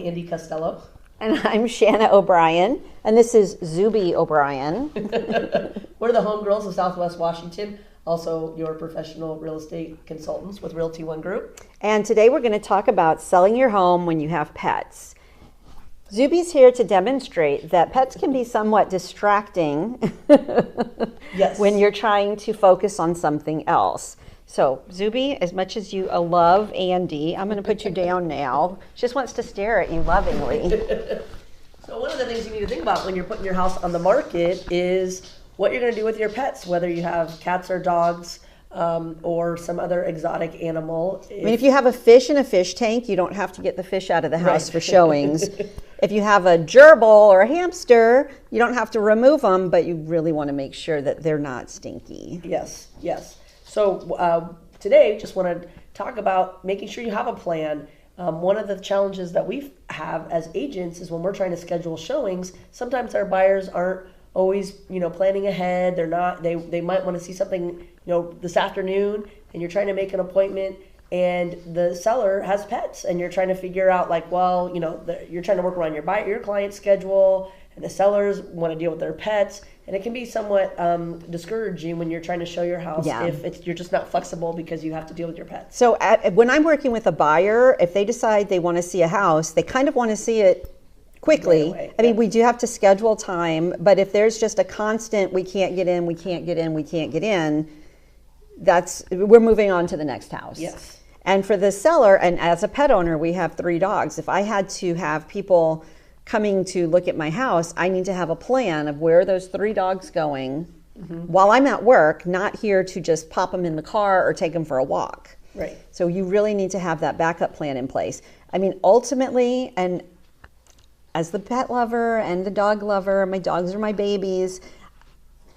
Andy Costello. And I'm Shanna O'Brien, and this is Zuby O'Brien. We're the HomeGirls of Southwest Washington, also your professional real estate consultants with Realty One Group. And today we're going to talk about selling your home when you have pets. Zuby's here to demonstrate that pets can be somewhat distracting Yes. when you're trying to focus on something else. So, Zuby, as much as you love Andy, I'm going to put you down now. She just wants to stare at you lovingly. So one of the things you need to think about when you're putting your house on the market is what you're going to do with your pets, whether you have cats or dogs or some other exotic animal. I mean, if you have a fish in a fish tank, you don't have to get the fish out of the house for showings. If you have a gerbil or a hamster, you don't have to remove them, but you really want to make sure that they're not stinky. Yes, yes. So today, just want to talk about making sure you have a plan. One of the challenges that we have as agents is when we're trying to schedule showings, sometimes our buyers aren't always, planning ahead. They're not, they might want to see something, this afternoon, and you're trying to make an appointment and the seller has pets and you're trying to figure out you're trying to work around your client's schedule and the sellers want to deal with their pets. And it can be somewhat discouraging when you're trying to show your house if you're just not flexible because you have to deal with your pets. So when I'm working with a buyer, if they decide they want to see a house, they kind of want to see it quickly. Right away. I mean, we do have to schedule time, but if there's just a constant, we can't get in, we can't get in, we can't get in, we're moving on to the next house. Yes. And for the seller, and as a pet owner, we have 3 dogs. If I had to have people coming to look at my house, I need to have a plan of where are those 3 dogs going while I'm at work, not here to just pop them in the car or take them for a walk. Right. So you really need to have that backup plan in place. I mean, ultimately, and as the pet lover and the dog lover, my dogs are my babies,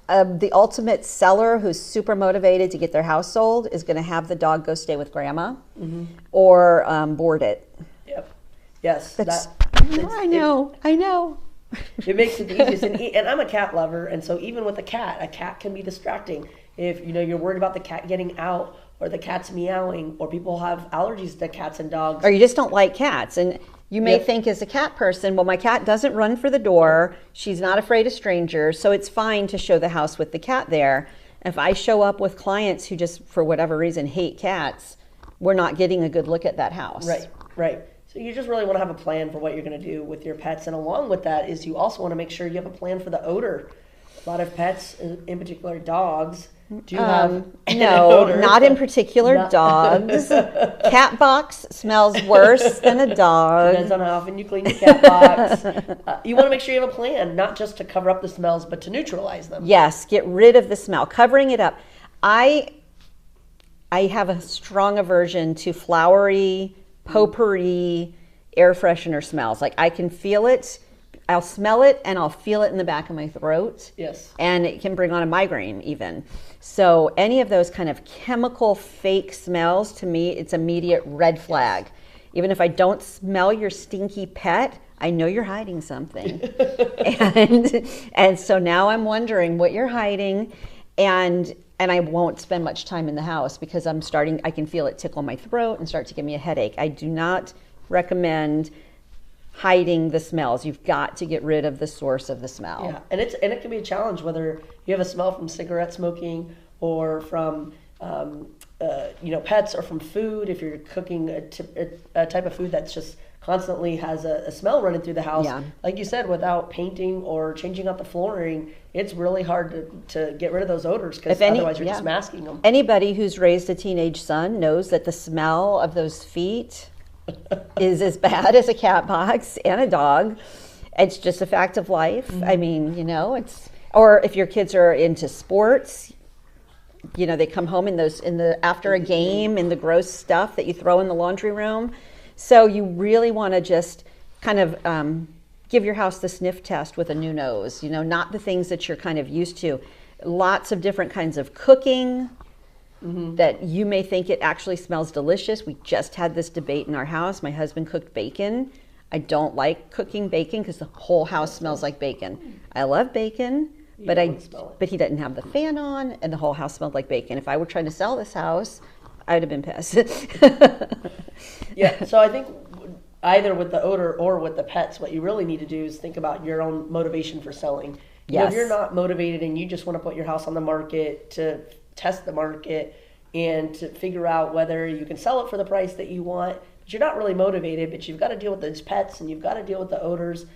the ultimate seller who's super motivated to get their house sold is going to have the dog go stay with grandma or board it. Yep. Yes. I know. It makes it easiest. And I'm a cat lover, and so even with a cat can be distracting. If you're worried about the cat getting out or the cat's meowing or people have allergies to cats and dogs. Or you just don't like cats. And you may think as a cat person, well, my cat doesn't run for the door. She's not afraid of strangers. So it's fine to show the house with the cat there. If I show up with clients who just, for whatever reason, hate cats, we're not getting a good look at that house. Right. So you just really want to have a plan for what you're going to do with your pets. And along with that is you also want to make sure you have a plan for the odor. A lot of pets, in particular dogs, do have no, odor. Not in particular dogs. Cat box smells worse than a dog. Depends on how often you clean your cat box. You want to make sure you have a plan, not just to cover up the smells, but to neutralize them. Yes, get rid of the smell, covering it up. I have a strong aversion to flowery, potpourri, air freshener smells. Like I can feel it. I'll smell it and I'll feel it in the back of my throat. Yes. And it can bring on a migraine even. So any of those kind of chemical fake smells, to me, it's immediate red flag. Even if I don't smell your stinky pet, I know you're hiding something. and so now I'm wondering what you're hiding, and I won't spend much time in the house because I can feel it tickle my throat and start to give me a headache. I do not recommend hiding the smells. You've got to get rid of the source of the smell. Yeah, and it can be a challenge whether you have a smell from cigarette smoking or from pets or from food. If you're cooking a type of food that's just constantly has a smell running through the house, like you said, without painting or changing out the flooring, it's really hard to get rid of those odors because otherwise you're just masking them. Anybody who's raised a teenage son knows that the smell of those feet is as bad as a cat box and a dog. It's just a fact of life. I mean, or if your kids are into sports, they come home after a game in the gross stuff that you throw in the laundry room. So you really want to just kind of give your house the sniff test with a new nose, not the things that you're kind of used to. Lots of different kinds of cooking, that you may think it actually smells delicious. We just had this debate in our house. My husband cooked bacon. I don't like cooking bacon because the whole house smells like bacon. I love bacon, but he didn't have the fan on, and the whole house smelled like bacon. If I were trying to sell this house, I'd have been pissed. Yeah, so I think either with the odor or with the pets, what you really need to do is think about your own motivation for selling. If you're not motivated and you just want to put your house on the market to test the market and to figure out whether you can sell it for the price that you want, but you're not really motivated, but you've got to deal with those pets and you've got to deal with the odors.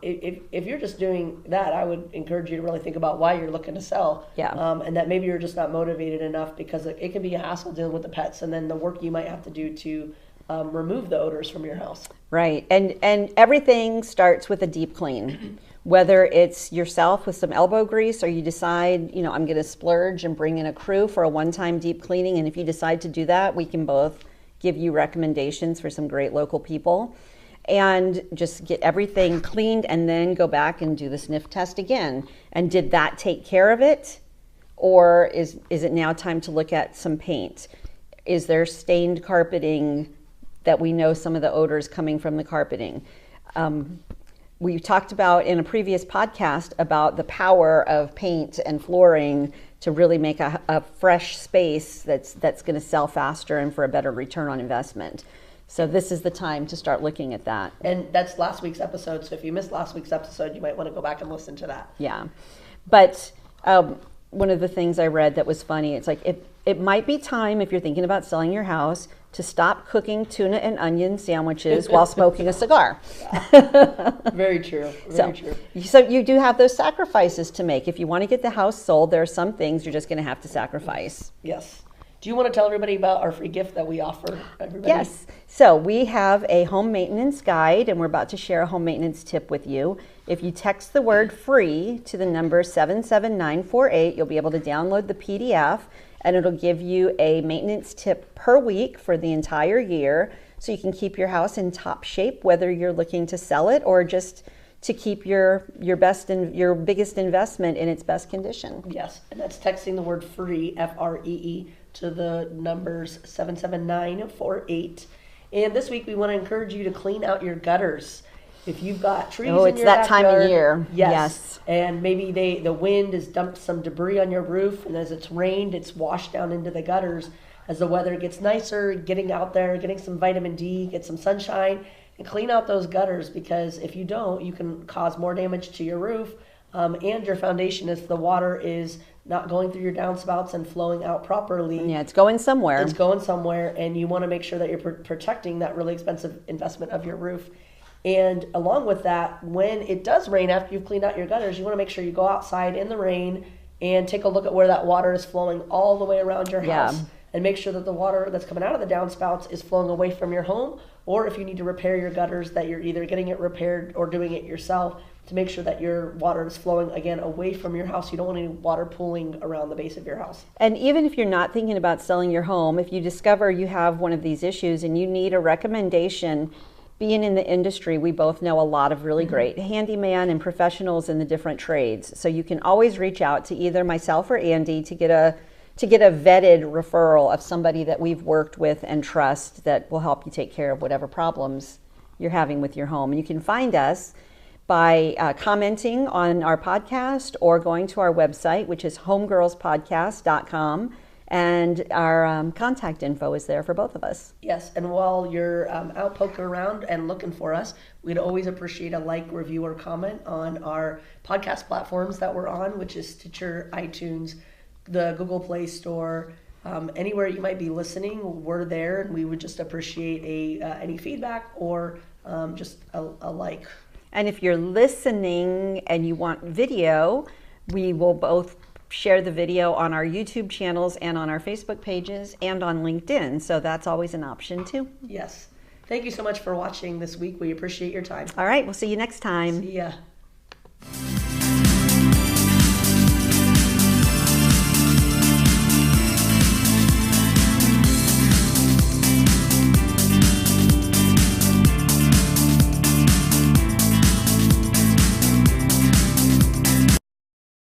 If you're just doing that, I would encourage you to really think about why you're looking to sell. And that maybe you're just not motivated enough, because it can be a hassle dealing with the pets and then the work you might have to do to remove the odors from your house. Right. And everything starts with a deep clean. Whether it's yourself with some elbow grease, or you decide, I'm going to splurge and bring in a crew for a one-time deep cleaning. And if you decide to do that, we can both give you recommendations for some great local people. And just get everything cleaned and then go back and do the sniff test again. And did that take care of it? Or is it now time to look at some paint? Is there stained carpeting that we know some of the odors coming from the carpeting? We talked about in a previous podcast about the power of paint and flooring to really make a fresh space that's going to sell faster and for a better return on investment. So this is the time to start looking at that. And that's last week's episode. So if you missed last week's episode, you might want to go back and listen to that. Yeah. But one of the things I read that was funny, it's like it might be time, if you're thinking about selling your house, to stop cooking tuna and onion sandwiches while smoking a cigar. Very true. Very true. So you do have those sacrifices to make. If you want to get the house sold, there are some things you're just going to have to sacrifice. Yes. Do you want to tell everybody about our free gift that we offer everybody? Yes. So we have a home maintenance guide, and we're about to share a home maintenance tip with you. If you text the word free to the number 77948, you'll be able to download the PDF, and it'll give you a maintenance tip per week for the entire year, so you can keep your house in top shape, whether you're looking to sell it or just to keep your biggest investment in its best condition. Yes, and that's texting the word free, F-R-E-E, to the numbers 77948. And this week we want to encourage you to clean out your gutters. If you've got trees in your backyard. Oh, it's that time of year. Yes. And maybe the wind has dumped some debris on your roof, and as it's rained, it's washed down into the gutters. As the weather gets nicer, getting out there, getting some vitamin D, get some sunshine, and clean out those gutters, because if you don't, you can cause more damage to your roof and your foundation if the water is not going through your downspouts and flowing out properly. Yeah, it's going somewhere. It's going somewhere, and you want to make sure that you're protecting that really expensive investment of your roof. And along with that, when it does rain after you've cleaned out your gutters, you want to make sure you go outside in the rain and take a look at where that water is flowing all the way around your house. And make sure that the water that's coming out of the downspouts is flowing away from your home, or if you need to repair your gutters, that you're either getting it repaired or doing it yourself to make sure that your water is flowing, again, away from your house. You don't want any water pooling around the base of your house. And even if you're not thinking about selling your home, if you discover you have one of these issues and you need a recommendation, being in the industry, we both know a lot of really great handyman and professionals in the different trades. So you can always reach out to either myself or Andy to get a vetted referral of somebody that we've worked with and trust that will help you take care of whatever problems you're having with your home. And you can find us by commenting on our podcast or going to our website, which is HomeGirlsPodcast.com. And our contact info is there for both of us. Yes, and while you're out poking around and looking for us, we'd always appreciate a like, review, or comment on our podcast platforms that we're on, which is Stitcher, iTunes, the Google Play Store, anywhere you might be listening, we're there, and we would just appreciate any feedback or just a like. And if you're listening and you want video, we will both share the video on our YouTube channels and on our Facebook pages and on LinkedIn. So that's always an option too. Yes. Thank you so much for watching this week. We appreciate your time. All right. We'll see you next time. See ya.